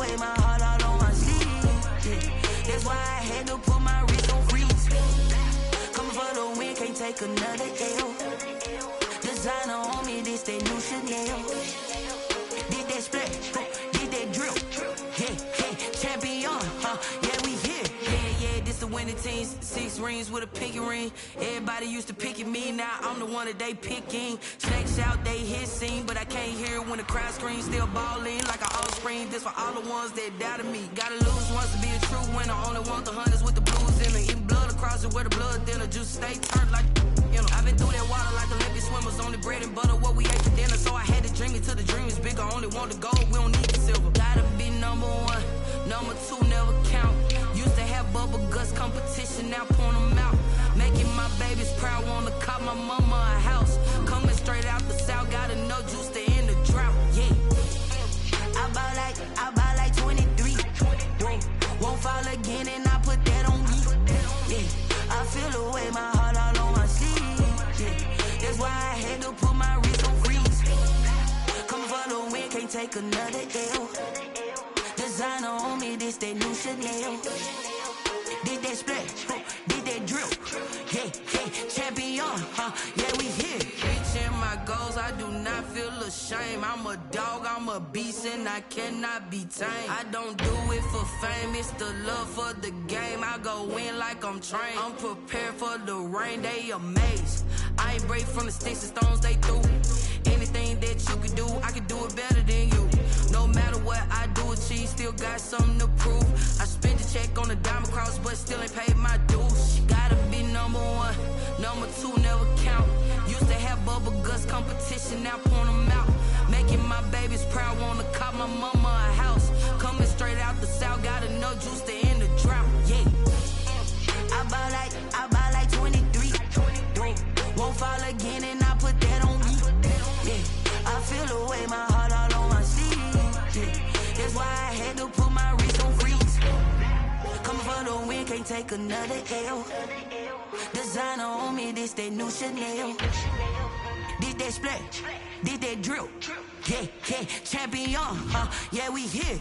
away my heart all on my sleeve. Yeah. That's why I had to put my wrist on freeze. Coming for the win, can't take another L. Designer on me, this that new Chanel. Did that splash, did that drill. Yeah, champion, yeah, we here. Yeah, this the winning team. 6 rings with a pinky ring. Everybody used to pick at me, now I'm the one that they picking. Snakes out, they hit scene, but I can't hear it when the crowd screams. Still balling like an offspring. This for all the ones that doubted me. Gotta lose once to be a true winner. Only want the hunters with the blues in it. Eating blood across it where the blood thinner. Juice stay turned like, you know. I've been through that water like Olympic swimmers. Only bread and butter, what we ate for dinner. So I had to dream it till the dream is bigger. Only want the gold, we don't need the silver. Gotta be number 1, number 2 never count. Used to have bubble guts competition, now point them out. Making my babies proud, wanna cop my mama a house. Coming straight out the south, got enough juice to end the drought. Yeah, I buy like 23. Won't fall again, and I put that on me. Yeah, I feel the way my heart all on my sleeve. Yeah, that's why I had to put my wrist on freeze. Coming for the win, can't take another L. Designer on me, this that new Chanel. Did that splash, did that drill. Yeah, champion, yeah, we here. Reaching my goals, I do not feel ashamed. I'm a dog, I'm a beast, and I cannot be tamed. I don't do it for fame, it's the love for the game. I go in like I'm trained. I'm prepared for the rain, they amazed. I ain't break from the sticks and stones they threw. Anything that you can do, I can do it better than you. No matter what I do, achieve, still got something to prove. I spent the check on the diamond cross, but still ain't paid my dues. Gotta be number 1, number 2 never count. Used to have bubble guts competition, now point them out. Making my babies proud, wanna cop my mama a house. Coming straight out the south, got enough juice to end the drought. Yeah, I buy like 23. Won't fall again, and I put that on me. Yeah, I feel the way my heart all on my sleeve. Yeah, that's why I had to put my wrist on freeze. Coming for the win, can't take another L. Designer on me, this that new Chanel. Did that splash, did that drill. Yeah, champion, yeah, we here.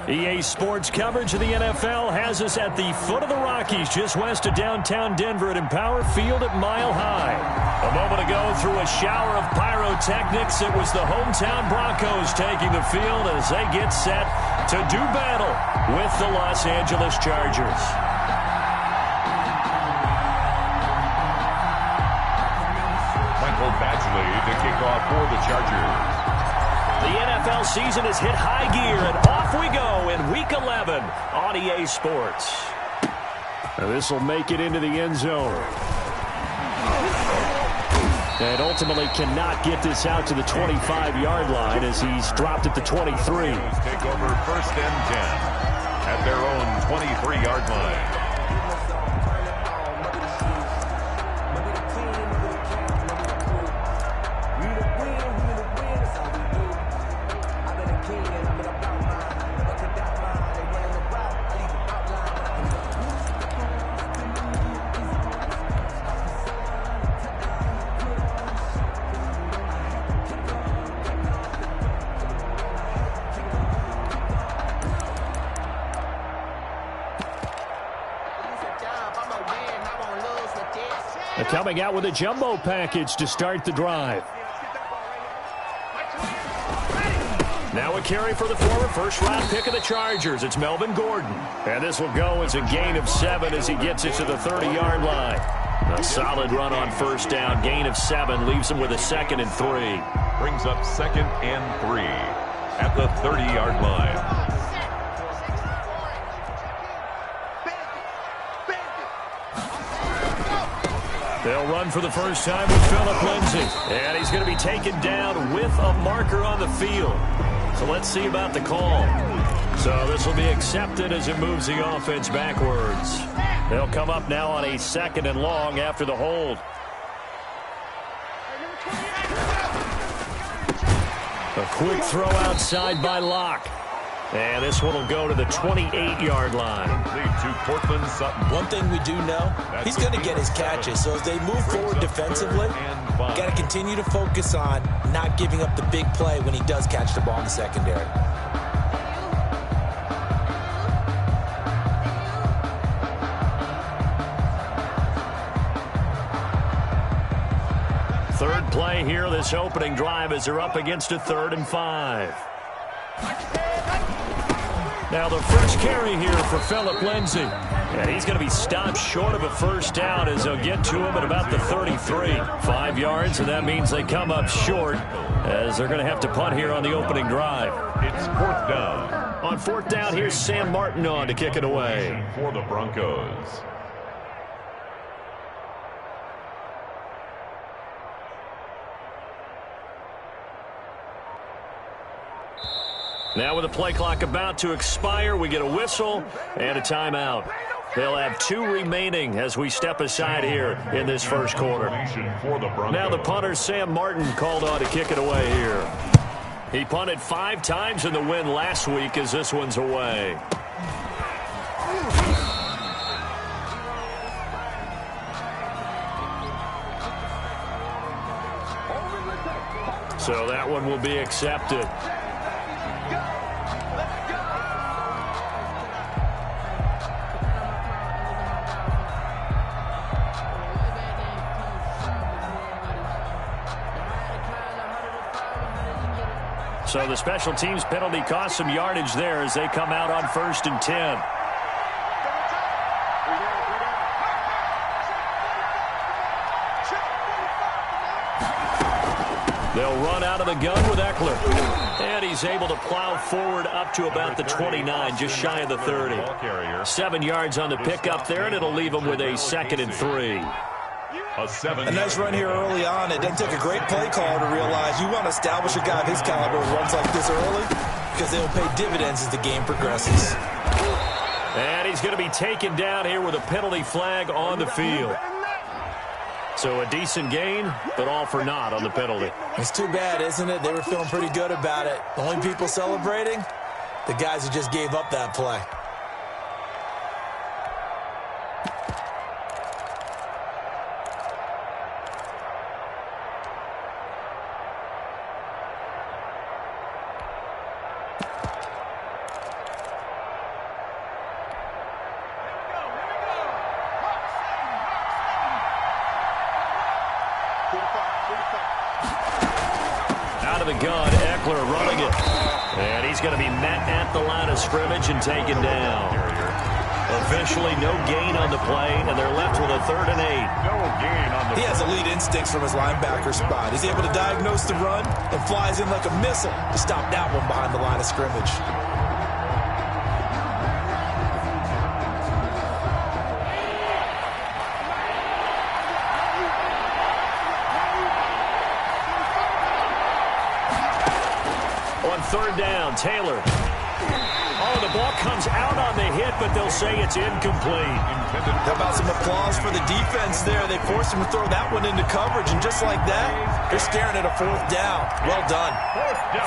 EA Sports coverage of the NFL has us at the foot of the Rockies, just west of downtown Denver at Empower Field at Mile High. A moment ago, through a shower of pyrotechnics, it was the hometown Broncos taking the field as they get set to do battle with the Los Angeles Chargers. Michael Badgley to kick off for the Chargers. The NFL season has hit high gear, and off we go in Week 11 on EA Sports. This will make it into the end zone. And ultimately cannot get this out to the 25-yard line as he's dropped at the 23. Take over 1st and 10 at their own 23-yard line. Coming out with a jumbo package to start the drive. Now a carry for the former first-round pick of the Chargers. It's Melvin Gordon. And this will go as a gain of 7 as he gets it to the 30-yard line. A solid run on first down. Gain of 7 leaves him with a 2nd and 3. Brings up 2nd and 3 at the 30-yard line. They'll run for the first time with Phillip Lindsay. And he's going to be taken down with a marker on the field. So let's see about the call. So this will be accepted as it moves the offense backwards. They'll come up now on a 2nd and long after the hold. A quick throw outside by Locke. And this one will go to the 28-yard line. To Cortland Sutton. One thing we do know, he's going to get his catches. So as they move forward defensively, got to continue to focus on not giving up the big play when he does catch the ball in the secondary. Third play here, this opening drive, as they're up against a 3rd and 5. Now the first carry here for Phillip Lindsay. And he's going to be stopped short of a first down as they'll get to him at about the 33. 5 yards, and that means they come up short as they're going to have to punt here on the opening drive. It's 4th down. On 4th down, here's Sam Martin on to kick it away. For the Broncos. Now with the play clock about to expire, we get a whistle and a timeout. They'll have 2 remaining as we step aside here in this first quarter. Now the punter, Sam Martin, called on to kick it away here. He punted 5 times in the win last week as this one's away. So that one will be accepted. So the special teams penalty cost some yardage there as they come out on 1st and 10. They'll run out of the gun with Eckler. And he's able to plow forward up to about the 29, just shy of the 30. 7 yards on the pickup there, and it'll leave him with a 2nd and 3. A nice run here early on. It doesn't take a great play caller to realize you want to establish a guy of his caliber who runs like this early because they'll pay dividends as the game progresses. And he's going to be taken down here with a penalty flag on the field. So a decent gain, but all for naught on the penalty. It's too bad, isn't it? They were feeling pretty good about it. The only people celebrating, the guys who just gave up that play. Out of the gun, Eckler running it. And he's going to be met at the line of scrimmage and taken down. Officially no gain on the play, and they're left with a 3rd and 8. No gain on the He has elite instincts from his linebacker spot. He's able to diagnose the run and flies in like a missile to stop that one behind the line of scrimmage. On 3rd down, Taylor. Oh, the ball comes out on the hit, but they'll say it's incomplete. How about some applause for the defense there? They forced him to throw that one into coverage, and just like that, they're staring at a 4th down. Well done.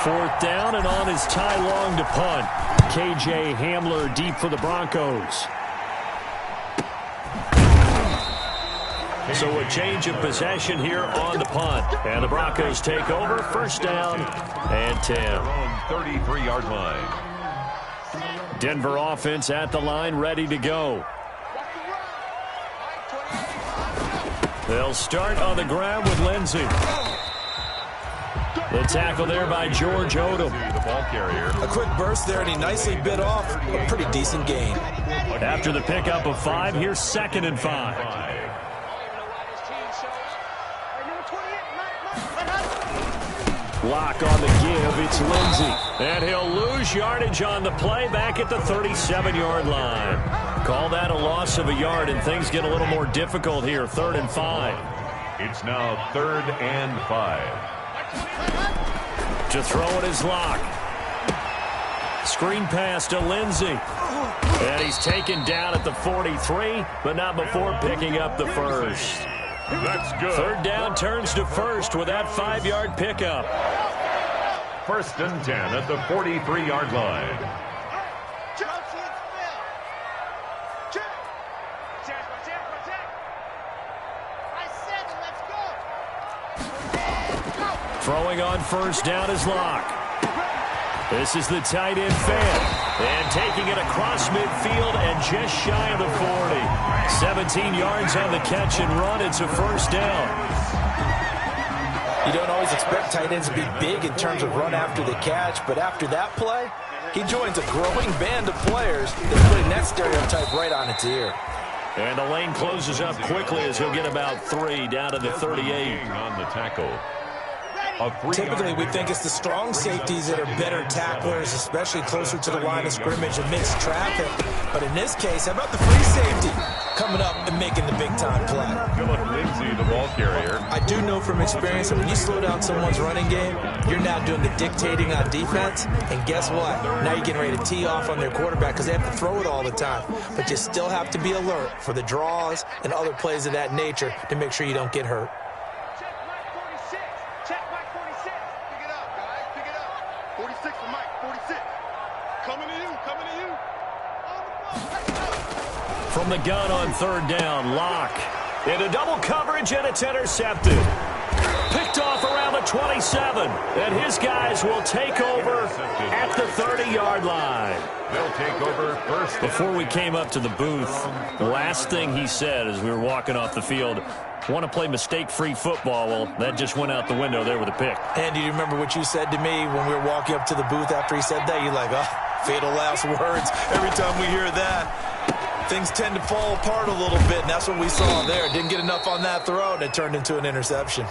4th down, and on is Ty Long to punt. KJ Hamler deep for the Broncos. So a change of possession here on the punt. And the Broncos take over, 1st down and 10. 33-yard line. Denver offense at the line, ready to go. They'll start on the ground with Lindsay. The tackle there by George Odom. The ball carrier. A quick burst there, and he nicely bit off a pretty decent gain. After the pickup of 5, here's 2nd and 5. Lock on the give, it's Lindsay. And he'll lose yardage on the play back at the 37-yard line. Call that a loss of a yard, and things get a little more difficult here. 3rd and 5. It's now 3rd and 5. To throw it is Locke. Screen pass to Lindsey. And he's taken down at the 43, but not before picking up the first. That's good. 3rd down turns to 1st with that 5-yard pickup. 1st and 10 at the 43-yard line. Throwing on 1st down is Locke. This is the tight end fan. And taking it across midfield and just shy of the 40. 17 yards on the catch and run. It's a 1st down. You don't always expect tight ends to be big in terms of run after the catch, but after that play, he joins a growing band of players that's putting that stereotype right on its ear. And the lane closes up quickly as he'll get about 3 down to the 38. On the tackle. Typically, we think it's the strong safeties that are better tacklers, especially closer to the line of scrimmage amidst traffic. But in this case, how about the free safety coming up and making the big-time play? Philip Lindsay, the ball carrier. I do know from experience that when you slow down someone's running game, you're now doing the dictating on defense. And guess what? Now you're getting ready to tee off on their quarterback because they have to throw it all the time. But you still have to be alert for the draws and other plays of that nature to make sure you don't get hurt. From the gun on 3rd down, Locke. Into double coverage, and it's intercepted. Picked off around the 27, and his guys will take over at the 30-yard line. They'll take over 1st. Before we came up to the booth, the last thing he said as we were walking off the field, want to play mistake-free football. Well, that just went out the window there with a pick. Andy, do you remember what you said to me when we were walking up to the booth after he said that? You're like, oh, fatal last words. Every time we hear that, things tend to fall apart a little bit, and that's what we saw there. Didn't get enough on that throw, and it turned into an interception.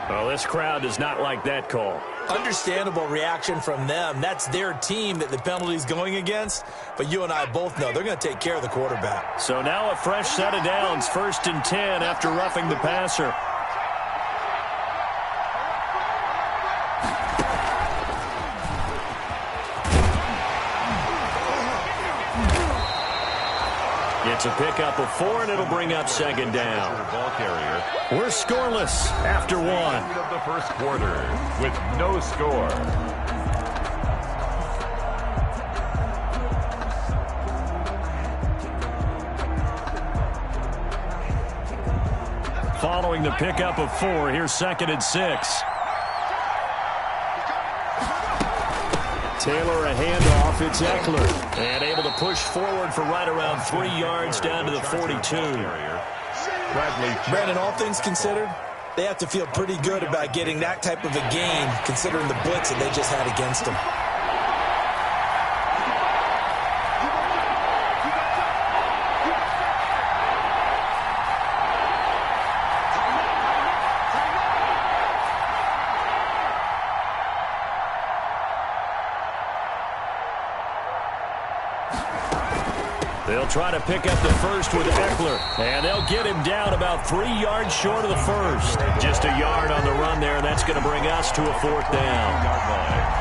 Well, this crowd does not like that call. Understandable reaction from them. That's their team that the penalty's going against, but you and I both know they're going to take care of the quarterback. So now a fresh set of downs, 1st and 10 after roughing the passer. It's a pickup of 4, and it'll bring up 2nd down. Ball carrier. We're scoreless after 1. Of the 1st quarter with no score. Following the pickup of 4, here's 2nd and 6. Taylor a handoff. It's Eckler. And able to push forward for right around 3 yards down to the 42. Brandon, all things considered, they have to feel pretty good about getting that type of a gain considering the blitz that they just had against them. They'll try to pick up the first with Eckler, and they'll get him down about 3 yards short of the first. Just a yard on the run there, and that's going to bring us to a 4th down.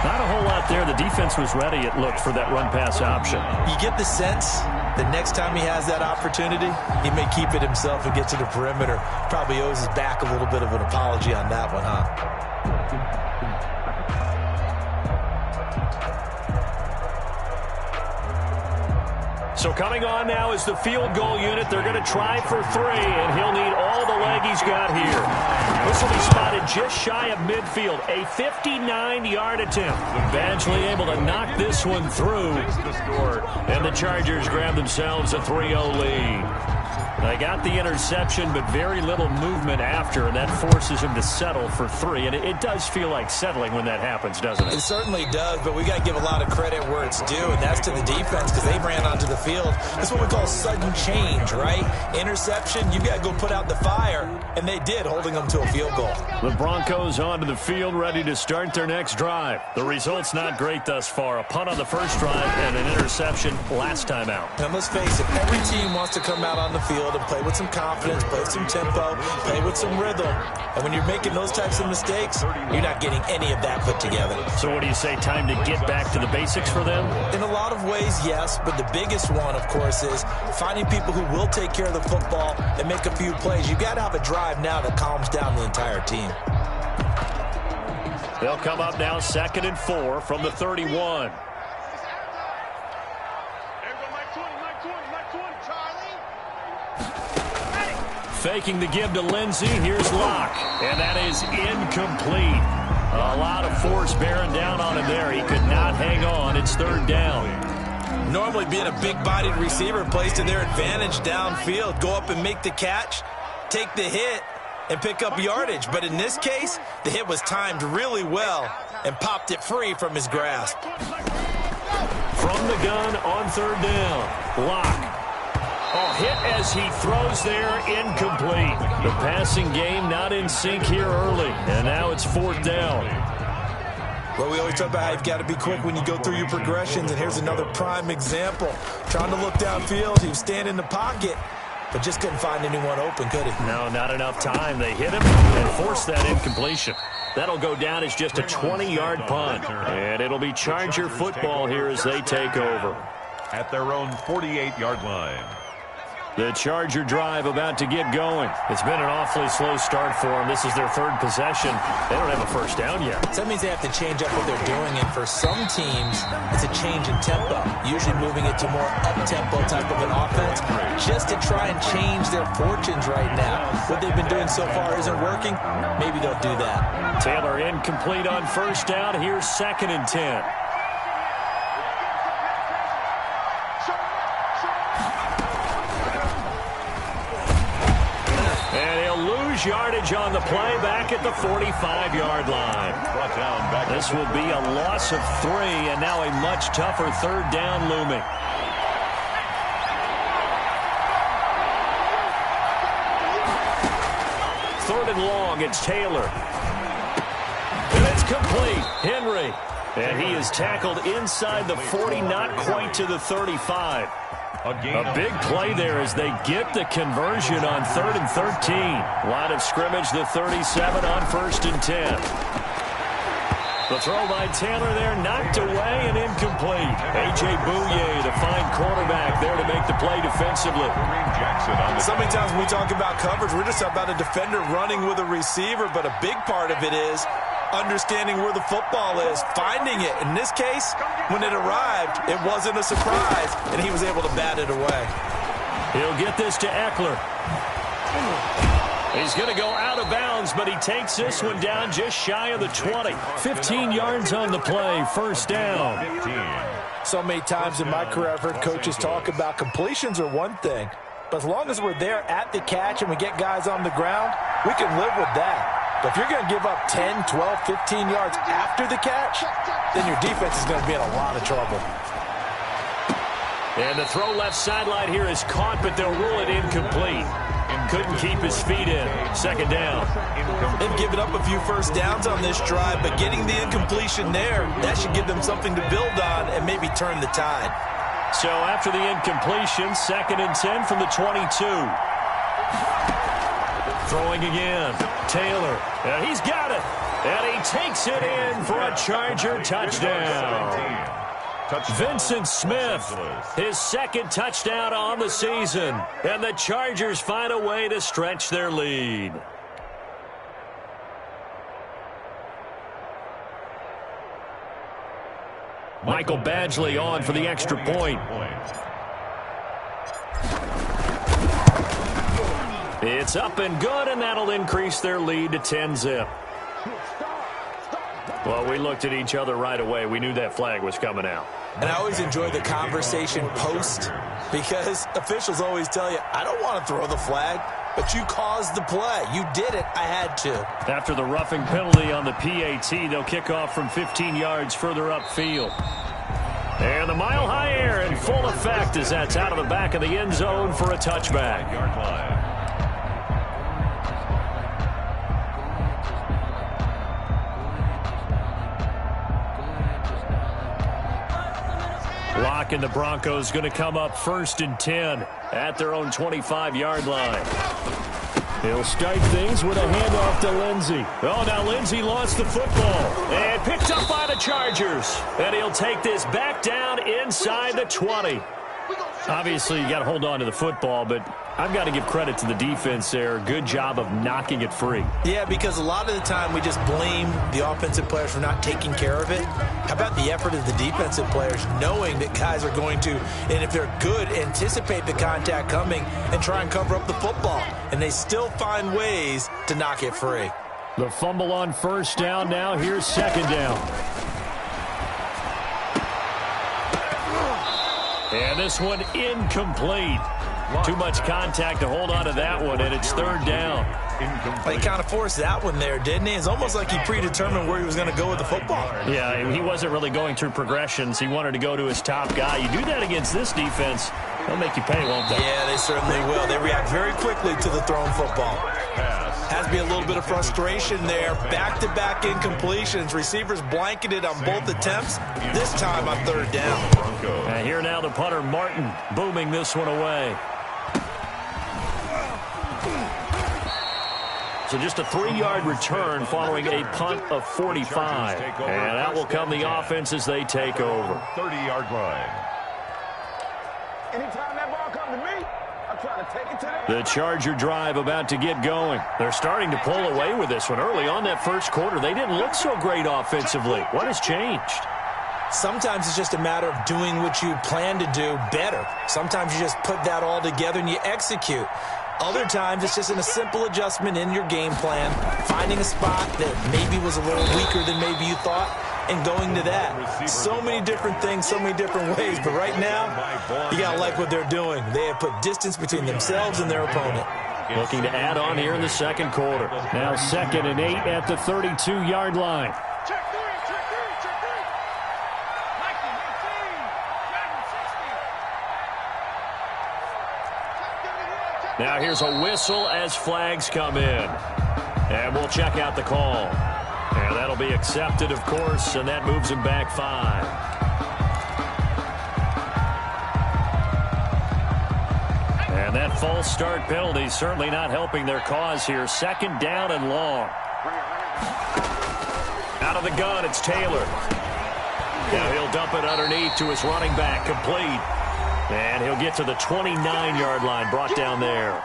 Not a whole lot there. The defense was ready, it looked, for that run-pass option. You get the sense that next time he has that opportunity, he may keep it himself and get to the perimeter. Probably owes his back a little bit of an apology on that one, huh? So coming on now is the field goal unit. They're going to try for 3, and he'll need all the leg he's got here. This will be spotted just shy of midfield. A 59-yard attempt. Badgley able to knock this one through. And the Chargers grab themselves a 3-0 lead. They got the interception, but very little movement after, and that forces him to settle for 3. And it does feel like settling when that happens, doesn't it? It certainly does, but we got to give a lot of credit where it's due, and that's to the defense because they ran onto the field. That's what we call sudden change, right? Interception, you got to go put out the fire, and they did, holding them to a field goal. The Broncos onto the field, ready to start their next drive. The result's not great thus far. A punt on the first drive and an interception last time out. And let's face it, every team wants to come out on the field and play with some confidence, play some tempo, play with some rhythm. And when you're making those types of mistakes, you're not getting any of that put together. So what do you say, time to get back to the basics for them? In a lot of ways, yes, but the biggest one, of course, is finding people who will take care of the football and make a few plays. You've got to have a drive now that calms down the entire team. They'll come up now 2nd and 4 from the 31. Faking the give to Lindsey. Here's Locke. And that is incomplete. A lot of force bearing down on him there. He could not hang on. It's 3rd down. Normally being a big-bodied receiver plays to their advantage downfield. Go up and make the catch, take the hit, and pick up yardage. But in this case, the hit was timed really well and popped it free from his grasp. From the gun on 3rd down. Locke. Oh, hit as he throws there, incomplete. The passing game not in sync here early, and now it's 4th down. Well, we always talk about how you've got to be quick when you go through your progressions, and here's another prime example. Trying to look downfield, he was standing in the pocket, but just couldn't find anyone open, could he? No, not enough time. They hit him and forced that incompletion. That'll go down as just a 20-yard punt, and it'll be Charger football here as they take over. At their own 48-yard line. The Charger drive about to get going. It's been an awfully slow start for them. This is their 3rd possession. They don't have a first down yet. So that means they have to change up what they're doing, and for some teams, it's a change in tempo, usually moving it to more up-tempo type of an offense, just to try and change their fortunes right now. What they've been doing so far isn't working. Maybe they'll do that. Taylor incomplete on 1st down. Here's 2nd and 10. Yardage on the play back at the 45-yard line. This will be a loss of 3, and now a much tougher 3rd down looming. Third and long, it's Taylor. And it's complete. Henry. And he is tackled inside the 40, not quite to the 35. A big play there as they get the conversion on 3rd and 13. Line of scrimmage, the 37 on 1st and 10. The throw by Taylor there, knocked away and incomplete. A.J. Bouye, the fine cornerback, there to make the play defensively. So many times when we talk about coverage, we're just about a defender running with a receiver, but a big part of it is understanding where the football is, finding it. In this case, when it arrived, it wasn't a surprise, and he was able to bat it away. He'll get this to Eckler. He's going to go out of bounds, but he takes this one down just shy of the 20. 15 yards on the play, 1st down. So many times in my career, I've heard coaches talk about completions are one thing, but as long as we're there at the catch and we get guys on the ground, we can live with that. But if you're going to give up 10, 12, 15 yards after the catch, then your defense is going to be in a lot of trouble. And the throw left sideline here is caught, but they'll rule it incomplete. Couldn't keep his feet in. 2nd down. They've given up a few first downs on this drive, but getting the incompletion there, that should give them something to build on and maybe turn the tide. So after the incompletion, 2nd and 10 from the 22. Throwing again. Taylor. And he's got it. And he takes it in for a Charger touchdown. Vincent Smith, his 2nd touchdown on the season. And the Chargers find a way to stretch their lead. Michael Badgley on for the extra point. It's up and good, and that'll increase their lead to 10-zip. Well, we looked at each other right away. We knew that flag was coming out. And I always enjoy the conversation post because officials always tell you, I don't want to throw the flag, but you caused the play. You did it. I had to. After the roughing penalty on the PAT, they'll kick off from 15 yards further upfield. And the mile-high air in full effect as that's out of the back of the end zone for a touchback. Yard line. Block and the Broncos going to come up 1st and 10 at their own 25-yard line. He'll start things with a handoff to Lindsey. Oh, now Lindsey lost the football and picked up by the Chargers. And he'll take this back down inside the 20. Obviously, you got to hold on to the football, but I've got to give credit to the defense there. Good job of knocking it free. Yeah, because a lot of the time we just blame the offensive players for not taking care of it. How about the effort of the defensive players knowing that guys are going to, and if they're good, anticipate the contact coming and try and cover up the football. And they still find ways to knock it free. The fumble on 1st down now. Here's 2nd down. And this one incomplete. Too much contact to hold on to that one, and it's 3rd down. He kind of forced that one there, didn't he? It's almost like he predetermined where he was going to go with the football. Yeah, he wasn't really going through progressions. He wanted to go to his top guy. You do that against this defense, they'll make you pay, won't they? Yeah, they certainly will. They react very quickly to the thrown football. Has to be a little bit of frustration there. Back-to-back incompletions. Receivers blanketed on both attempts. This time on 3rd down. And here now the punter, Martin, booming this one away. So just a 3-yard return following a punt of 45. And that will come the offense as they take over. 30-yard line. Anytime that ball comes to me, I'm trying to take it to them. The Charger drive about to get going. They're starting to pull away with this one. Early on that 1st quarter, they didn't look so great offensively. What has changed? Sometimes it's just a matter of doing what you plan to do better. Sometimes you just put that all together and you execute. Other times, it's just in a simple adjustment in your game plan, finding a spot that maybe was a little weaker than maybe you thought, and going to that. So many different things, so many different ways, but right now, you got to like what they're doing. They have put distance between themselves and their opponent. Looking to add on here in the 2nd quarter. Now 2nd and 8 at the 32-yard line. Now here's a whistle as flags come in. And we'll check out the call. And that'll be accepted, of course, and that moves him back 5. And that false start penalty certainly not helping their cause here. 2nd down and long. Out of the gun, it's Taylor. Now he'll dump it underneath to his running back, complete. And he'll get to the 29-yard line, brought down there.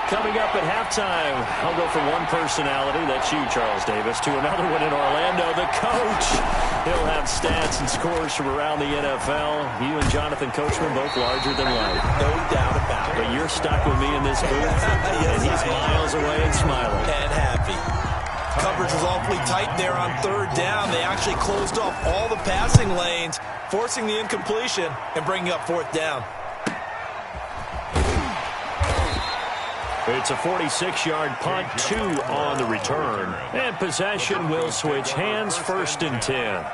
Coming up at halftime, I'll go from one personality, that's you, Charles Davis, to another one in Orlando, the coach. He'll have stats and scores from around the NFL. You and Jonathan Coachman both larger than life. No doubt about it. But you're stuck with me in this booth, Yes, and he's miles away and smiling. And happy. Coverage was awfully tight there on 3rd down. They actually closed off all the passing lanes, forcing the incompletion and bringing up 4th down. It's a 46-yard punt, 2 on the return. And possession will switch hands, 1st and 10.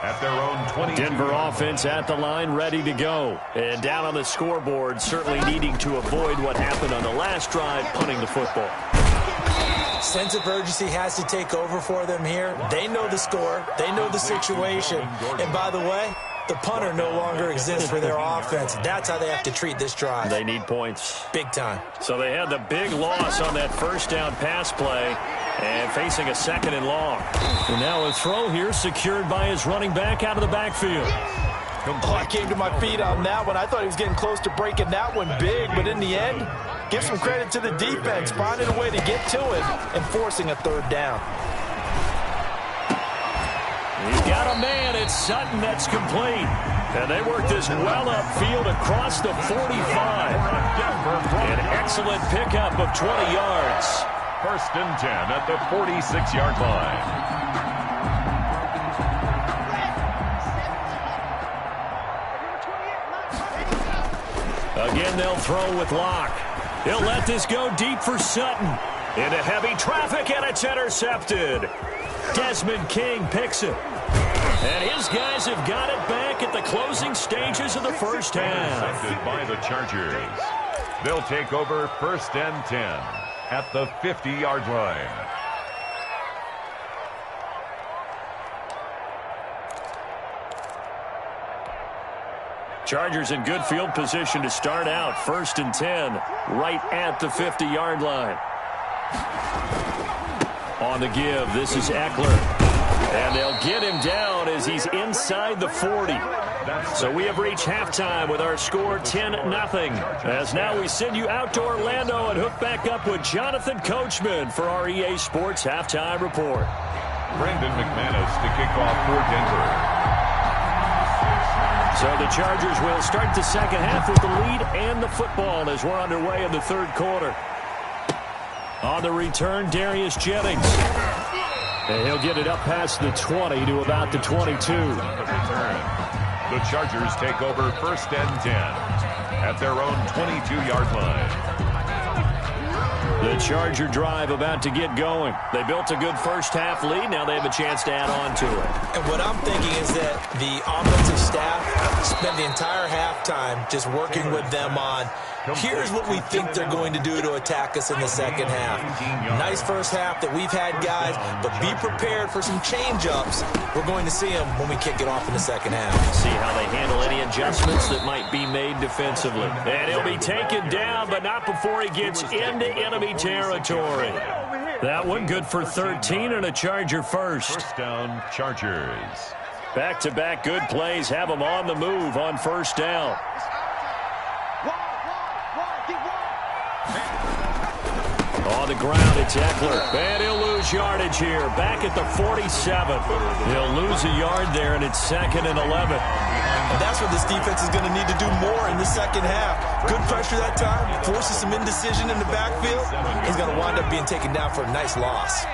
At their own 20. Denver offense at the line, ready to go. And down on the scoreboard, certainly needing to avoid what happened on the last drive, punting the football. Sense of urgency has to take over for them here. They know the score. They know the situation. And by the way, the punter no longer exists for their offense. That's how they have to treat this drive. They need points. Big time. So they had the big loss on that 1st down pass play and facing a 2nd and long. And now a throw here secured by his running back out of the backfield. Oh, I came to my feet on that one. I thought he was getting close to breaking that one big, but in the end, give some credit to the defense, finding a way to get to it and forcing a 3rd down. He's got a man. It's Sutton that's complete. And they work this well upfield across the 45. An excellent pickup of 20 yards. 1st and 10 at the 46-yard line. Again, they'll throw with Locke. He'll let this go deep for Sutton. Into heavy traffic, and it's intercepted. Desmond King picks it. And his guys have got it back at the closing stages of the first half. Intercepted by the Chargers. They'll take over 1st and 10 at the 50-yard line. Chargers in good field position to start out. 1st and 10, right at the 50-yard line. On the give, this is Eckler. And they'll get him down as he's inside the 40. So we have reached halftime with our score 10-0. As now we send you out to Orlando and hook back up with Jonathan Coachman for our EA Sports Halftime Report. Brandon McManus to kick off for Denver. So the Chargers will start the second half with the lead and the football as we're underway in the third quarter. On the return, Darius Jennings. And he'll get it up past the 20 to about the 22. The Chargers take over 1st and 10 at their own 22-yard line. The Charger drive about to get going. They built a good first half lead. Now they have a chance to add on to it. And what I'm thinking is that the offensive staff spent the entire halftime just working with them on, here's what we think they're going to do to attack us in the second half. Nice first half that we've had, guys, but be prepared for some change-ups. We're going to see them when we kick it off in the second half. See how they handle any adjustments that might be made defensively. And he'll be taken down, but not before he gets into enemy territory. That one good for 13 and a Charger first. First down, Chargers. Back-to-back good plays have them on the move on first down. On the ground, it's Eckler. And he'll lose yardage here. Back at the 47. He'll lose a yard there, and it's 2nd and 11. And that's what this defense is going to need to do more in the second half. Good pressure that time. Forces some indecision in the backfield. He's going to wind up being taken down for a nice loss.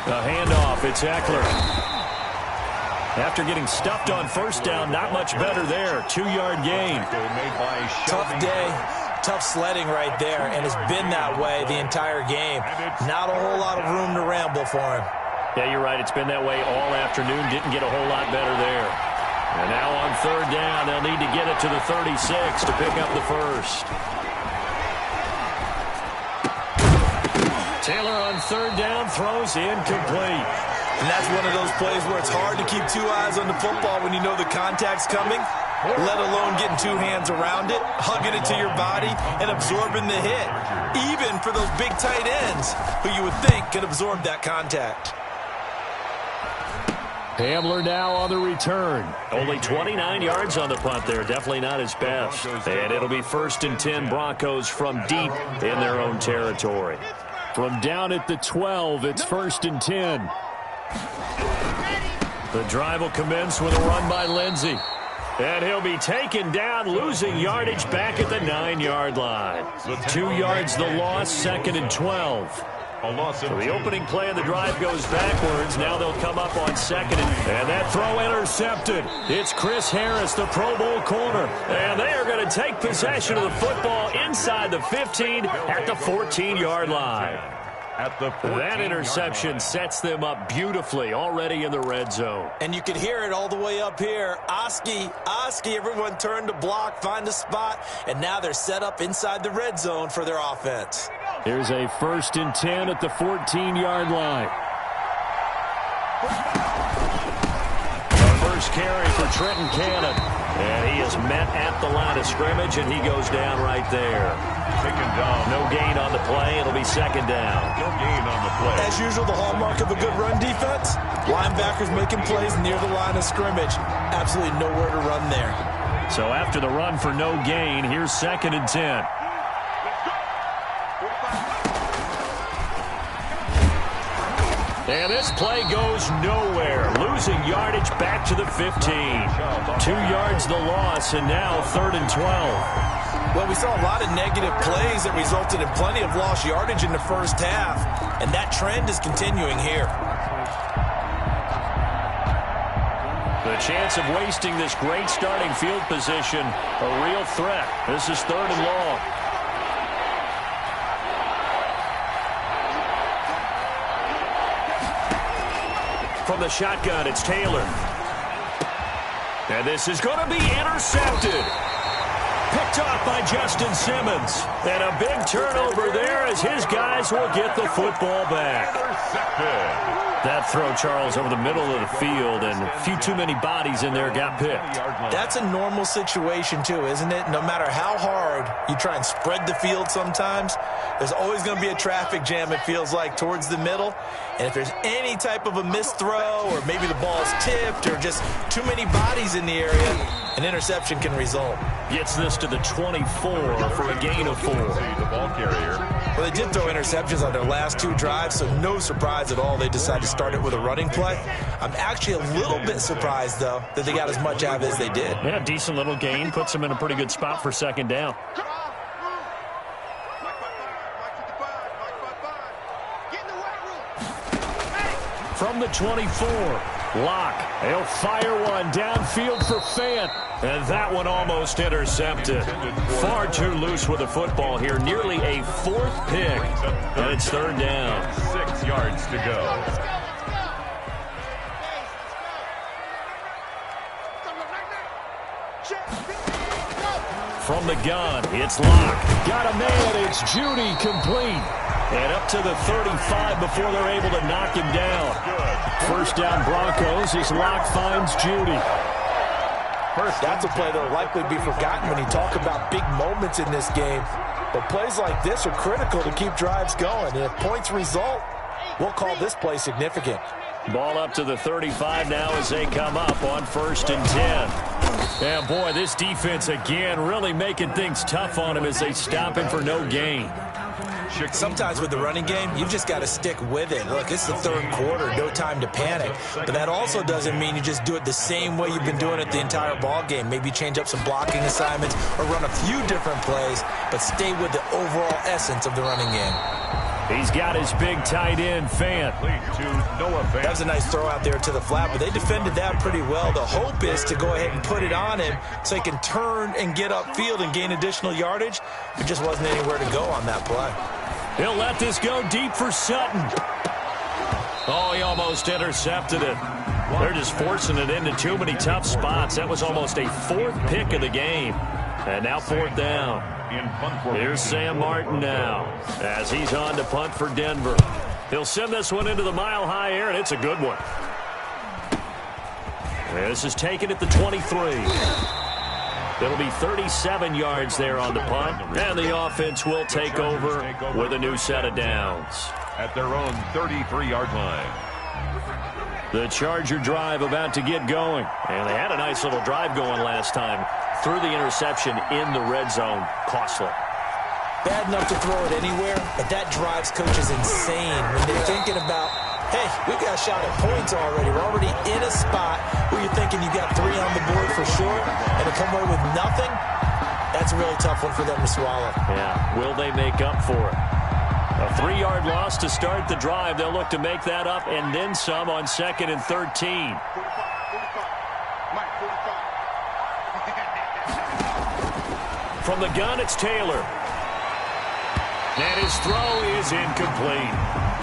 The handoff, it's Eckler. After getting stuffed on first down, not much better there. 2-yard gain. Tough day, tough sledding right there, and it's been that way the entire game. Not a whole lot of room to ramble for him. Yeah, you're right. It's been that way all afternoon. Didn't get a whole lot better there. And now on third down, they'll need to get it to the 36 to pick up the first. Taylor on third down throws incomplete. And that's one of those plays where it's hard to keep two eyes on the football when you know the contact's coming, let alone getting two hands around it, hugging it to your body, and absorbing the hit, even for those big tight ends who you would think could absorb that contact. Hamler now on the return. Only 29 yards on the punt there. Definitely not his best. And it'll be 1st and 10 Broncos from deep in their own territory. From down at the 12, it's 1st and 10. The drive will commence with a run by Lindsey. And he'll be taken down, losing yardage back at the 9-yard line. 2 yards the loss, 2nd and 12. So the opening play of the drive goes backwards. Now they'll come up on 2nd. And that throw intercepted. It's Chris Harris, the Pro Bowl corner. And they are going to take possession of the football inside the 15 at the 14-yard line. That interception sets them up beautifully already in the red zone. And you can hear it all the way up here. Oski, everyone turned to block, find a spot, and now they're set up inside the red zone for their offense. Here's a 1st and 10 at the 14-yard line. The first carry for Trenton Cannon. And he is met at the line of scrimmage, and he goes down right there. Taken down. No gain on the play. It'll be 2nd down. No gain on the play. As usual, the hallmark of a good run defense, linebackers making plays near the line of scrimmage. Absolutely nowhere to run there. So after the run for no gain, here's 2nd and 10. And this play goes nowhere. Losing yardage back to the 15. 2 yards the loss, and now 3rd and 12. Well, we saw a lot of negative plays that resulted in plenty of lost yardage in the first half, and that trend is continuing here. The chance of wasting this great starting field position, a real threat. This is 3rd and long. From the shotgun, it's Taylor. And this is going to be intercepted. Picked off by Justin Simmons. And a big turnover there as his guys will get the football back. Intercepted. That throw, Charles, over the middle of the field, and a few too many bodies in there got picked. That's a normal situation, too, isn't it? No matter how hard you try and spread the field sometimes, there's always going to be a traffic jam, it feels like, towards the middle. And if there's any type of a missed throw or maybe the ball's tipped or just too many bodies in the area, an interception can result. Gets this to the 24 for a gain of 4. The ball carrier. Well, they did throw interceptions on their last 2 drives, so no surprise at all they decided to start it with a running play. I'm actually a little bit surprised, though, that they got as much out of it as they did. Yeah, decent little gain. Puts them in a pretty good spot for 2nd down. From the 24, Locke. He'll fire one downfield for Fant. And that one almost intercepted. Far too loose with the football here. Nearly a 4th pick. And it's 3rd down. 6 yards to go. From the gun, it's Locke. Got a man, it's Judy, complete. And up to the 35 before they're able to knock him down. 1st down Broncos as Locke finds Judy. That's a play that will likely be forgotten when you talk about big moments in this game. But plays like this are critical to keep drives going. And if points result, we'll call this play significant. Ball up to the 35 now as they come up on 1st and 10. Yeah, boy, this defense again really making things tough on him as they stop him for no gain. Sometimes with the running game, you've just got to stick with it. Look, it's the 3rd quarter, no time to panic. But that also doesn't mean you just do it the same way you've been doing it the entire ball game. Maybe change up some blocking assignments or run a few different plays, but stay with the overall essence of the running game. He's got his big tight end, Fant. That was a nice throw out there to the flat, but they defended that pretty well. The hope is to go ahead and put it on him so he can turn and get upfield and gain additional yardage. There just wasn't anywhere to go on that play. He'll let this go deep for Sutton. Oh, he almost intercepted it. They're just forcing it into too many tough spots. That was almost a 4th pick of the game. And now 4th down. Here's Sam Martin now as he's on to punt for Denver. He'll send this one into the mile-high air, and it's a good one. This is taken at the 23. It'll be 37 yards there on the punt, and the offense will take over with a new set of downs. At their own 33-yard line. The Charger drive about to get going, and they had a nice little drive going last time. Threw the interception in the red zone. Costly. Bad enough to throw it anywhere, but that drives coaches insane when they're thinking about, hey, we've got a shot at points already. We're already in a spot where you're thinking you got 3 on the board for sure, and to come away with nothing, that's a really tough one for them to swallow. Yeah, will they make up for it? A 3-yard loss to start the drive. They'll look to make that up and then some on 2nd and 13. From the gun, it's Taylor. And his throw is incomplete.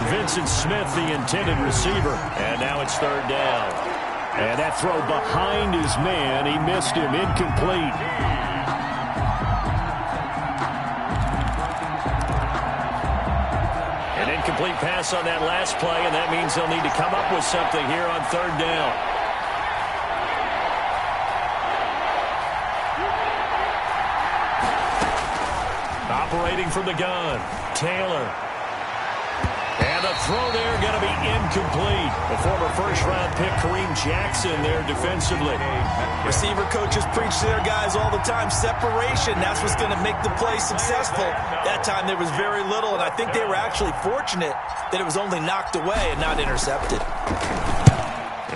Vincent Smith, the intended receiver. And now it's 3rd down. And that throw behind his man. He missed him. Incomplete. An incomplete pass on that last play, and that means they'll need to come up with something here on 3rd down. Operating from the gun, Taylor. And the throw there going to be incomplete. The former first-round pick, Kareem Jackson, there defensively. Receiver coaches preach to their guys all the time. Separation, that's what's going to make the play successful. That time there was very little, and I think they were actually fortunate that it was only knocked away and not intercepted.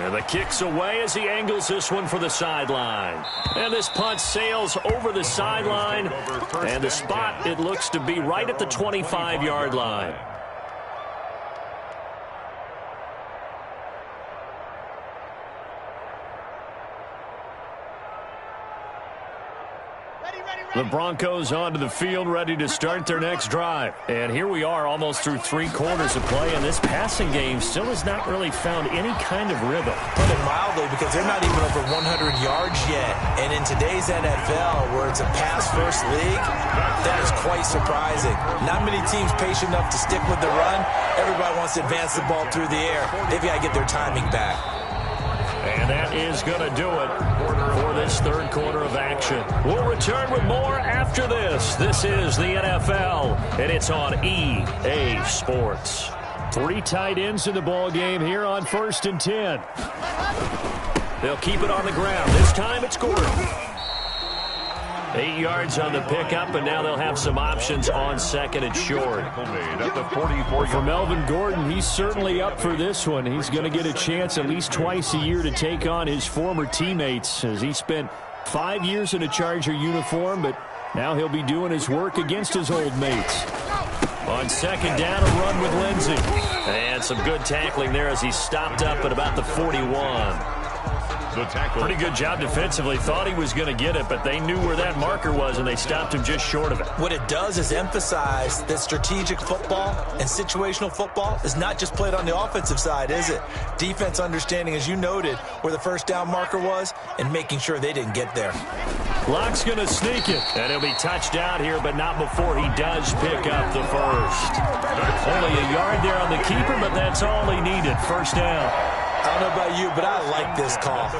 And the kick's away as he angles this one for the sideline. And this punt sails over the sideline. And the spot, it looks to be right at the 25-yard line. The Broncos onto the field, ready to start their next drive. And here we are, almost through 3 quarters of play, and this passing game still has not really found any kind of rhythm. Put it mildly, because they're not even over 100 yards yet. And in today's NFL, where it's a pass-first league, that is quite surprising. Not many teams patient enough to stick with the run. Everybody wants to advance the ball through the air. They've got to get their timing back. And that is going to do it for this third quarter of action. We'll return with more after this. This is the NFL, and it's on EA Sports. 3 tight ends in the ball game here on 1st and 10. They'll keep it on the ground. This time it's Gordon. 8 yards on the pickup, and now they'll have some options on 2nd and short. For Melvin Gordon, he's certainly up for this one. He's going to get a chance at least twice a year to take on his former teammates, as he spent 5 years in a Charger uniform, but now he'll be doing his work against his old mates. On 2nd down, a run with Lindsey. And some good tackling there as he stopped up at about the 41. Pretty good job defensively. Thought he was going to get it, but they knew where that marker was, and they stopped him just short of it. What it does is emphasize that strategic football and situational football is not just played on the offensive side, is it? Defense understanding, as you noted, where the first down marker was and making sure they didn't get there. Locke's going to sneak it, and he'll be touched out here, but not before he does pick up the first. Only a yard there on the keeper, but that's all he needed. First down. I don't know about you, but I like this call.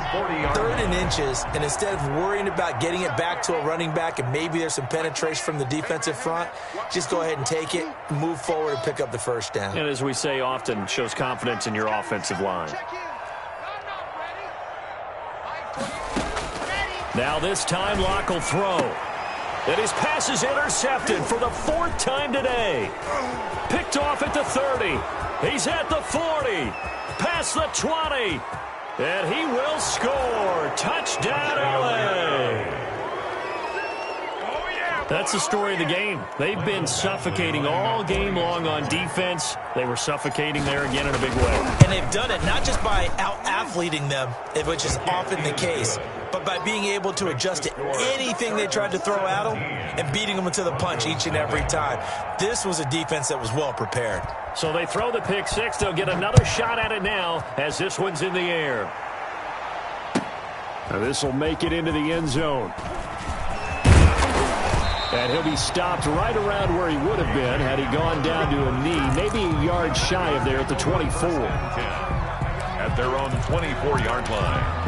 3rd and inches, and instead of worrying about getting it back to a running back and maybe there's some penetration from the defensive front, just go ahead and take it, move forward, and pick up the first down. And as we say often, shows confidence in your offensive line. Now this time, Locke will throw. And his pass is intercepted for the 4th time today. Picked off at the 30. He's at the 40. Past the 20. And he will score. Touchdown, LA. That's the story of the game. They've been suffocating all game long on defense. They were suffocating there again in a big way. And they've done it not just by out-athleting them, which is often the case, but by being able to adjust to anything they tried to throw at them and beating them to the punch each and every time. This was a defense that was well prepared. So they throw the pick 6. They'll get another shot at it now as this one's in the air. Now this will make it into the end zone. And he'll be stopped right around where he would have been had he gone down to a knee, maybe a yard shy of there at the 24. At their own 24-yard line.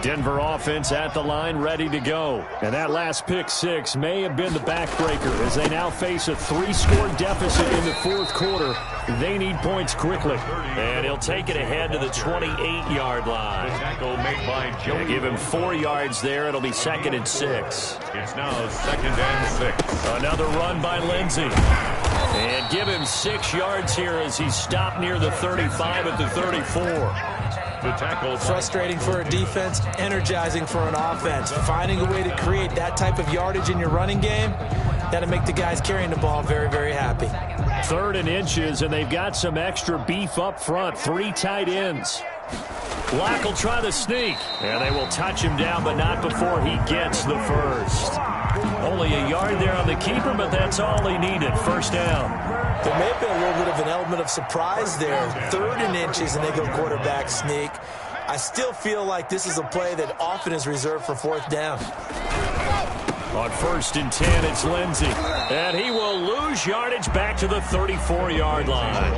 Denver offense at the line, ready to go. And that last pick 6 may have been the backbreaker as they now face a 3-score deficit in the 4th quarter. They need points quickly. And he'll take it ahead to the 28-yard line. Tackle made by Joey. Give him 4 yards there. It'll be 2nd and 6. It's now 2nd and 6. Another run by Lindsey. And give him 6 yards here as he's stopped near the 35 at the 34. The tackle. Frustrating for a defense, energizing for an offense. Finding a way to create that type of yardage in your running game, that'll make the guys carrying the ball very, very happy. 3rd and inches, and they've got some extra beef up front. 3 tight ends. Locke will try the sneak, and they will touch him down, but not before he gets the first. Only a yard there on the keeper, but that's all he needed. First down. There may have been a little bit of an element of surprise there. 3rd and inches, and they go quarterback sneak. I still feel like this is a play that often is reserved for 4th down. On 1st and 10, it's Lindsey. And he will lose yardage back to the 34-yard line.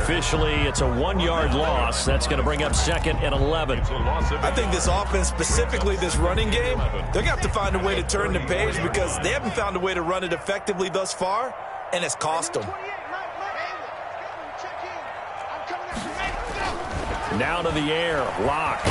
Officially, it's a 1-yard loss. That's going to bring up 2nd and 11. I think this offense, specifically this running game, they're going to have to find a way to turn the page because they haven't found a way to run it effectively thus far, and it's cost them. Now to the air, Locke.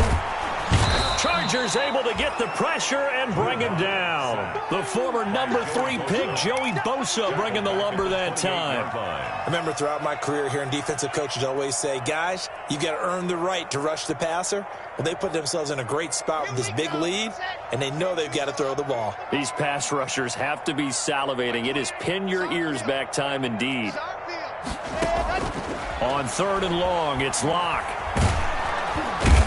Chargers able to get the pressure and bring him down. The former number 3 pick, Joey Bosa, bringing the lumber that time. I remember throughout my career hearing defensive coaches always say, guys, you've got to earn the right to rush the passer. Well, they put themselves in a great spot with this big lead, and they know they've got to throw the ball. These pass rushers have to be salivating. It is pin your ears back time indeed. On 3rd and long, it's Locke.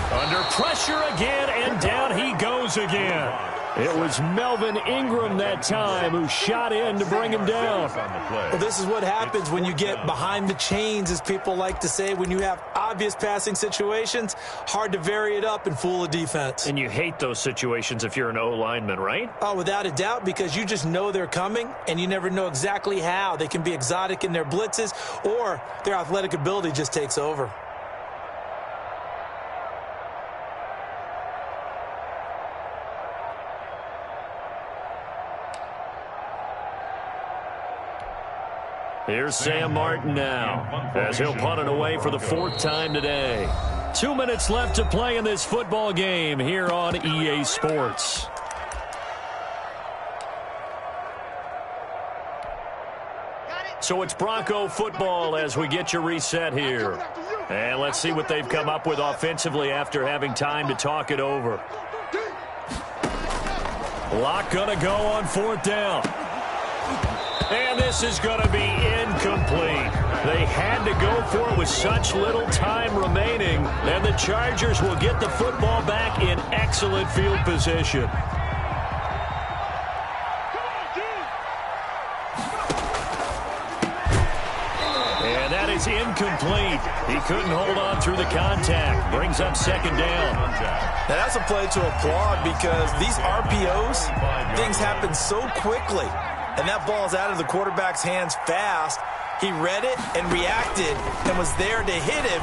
Under pressure again, and down he goes goes again. It was Melvin Ingram that time who shot in to bring him down. Well, this is what happens when you get behind the chains, as people like to say. When you have obvious passing situations, hard to vary it up and fool a defense. And you hate those situations if you're an O-lineman, right? Oh, without a doubt, because you just know they're coming, and you never know exactly how. They can be exotic in their blitzes, or their athletic ability just takes over. Here's Sam Martin now, as he'll punt it away for the 4th time today. 2 minutes left to play in this football game here on EA Sports. So it's Bronco football as we get you reset here. And let's see what they've come up with offensively after having time to talk it over. Locke gonna go on 4th down. And this is going to be incomplete. They had to go for it with such little time remaining, and the Chargers will get the football back in excellent field position. And that is incomplete. He couldn't hold on through the contact. Brings up 2nd down. Now, that's a play to applaud because these RPOs, things happen so quickly. And that ball's out of the quarterback's hands fast. He read it and reacted and was there to hit him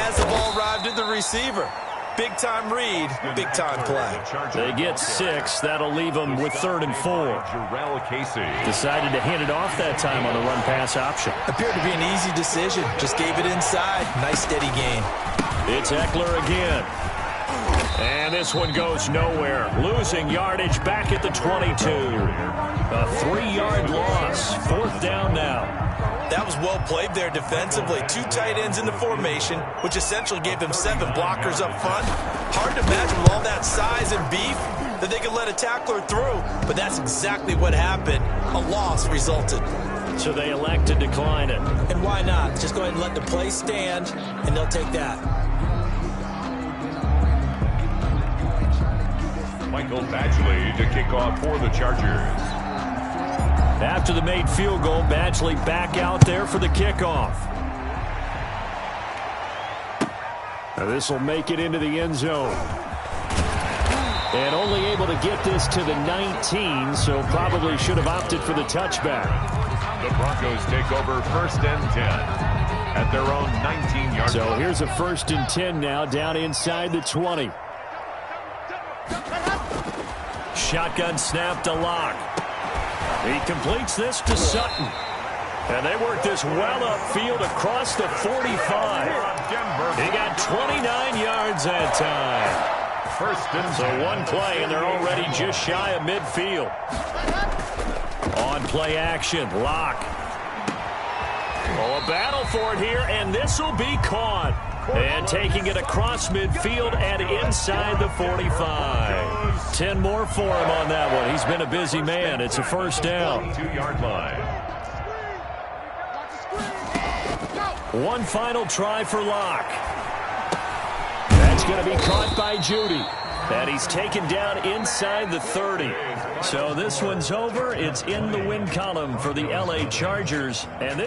as the ball arrived at the receiver. Big-time read, big-time play. They get 6. That'll leave them with 3rd and 4. Decided to hand it off that time on the run-pass option. Appeared to be an easy decision. Just gave it inside. Nice, steady gain. It's Eckler again. And this one goes nowhere. Losing yardage back at the 22. A 3-yard loss. 4th down now. That was well played there defensively. 2 tight ends in the formation, which essentially gave them 7 blockers up front. Hard to imagine with all that size and beef that they could let a tackler through. But that's exactly what happened. A loss resulted. So they elect to decline it. And why not? Just go ahead and let the play stand, and they'll take that. Michael Badgley to kick off for the Chargers. After the made field goal, Badgley back out there for the kickoff. Now this will make it into the end zone. And only able to get this to the 19, so probably should have opted for the touchback. The Broncos take over 1st and 10 at their own 19-yard line. So here's a 1st and 10 now, down inside the 20. Shotgun snap to Locke. He completes this to Sutton. And they work this well upfield across the 45. He got 29 yards that time. 1st and 10. So one play, and they're already just shy of midfield. On play action, Locke. Oh, a battle for it here, and this will be caught. And taking it across midfield and inside the 45. 10 more for him on that one. He's been a busy man. It's a 1st down. 2-yard line. One final try for Locke. That's going to be caught by Judy. And he's taken down inside the 30. So this one's over. It's in the win column for the LA Chargers. And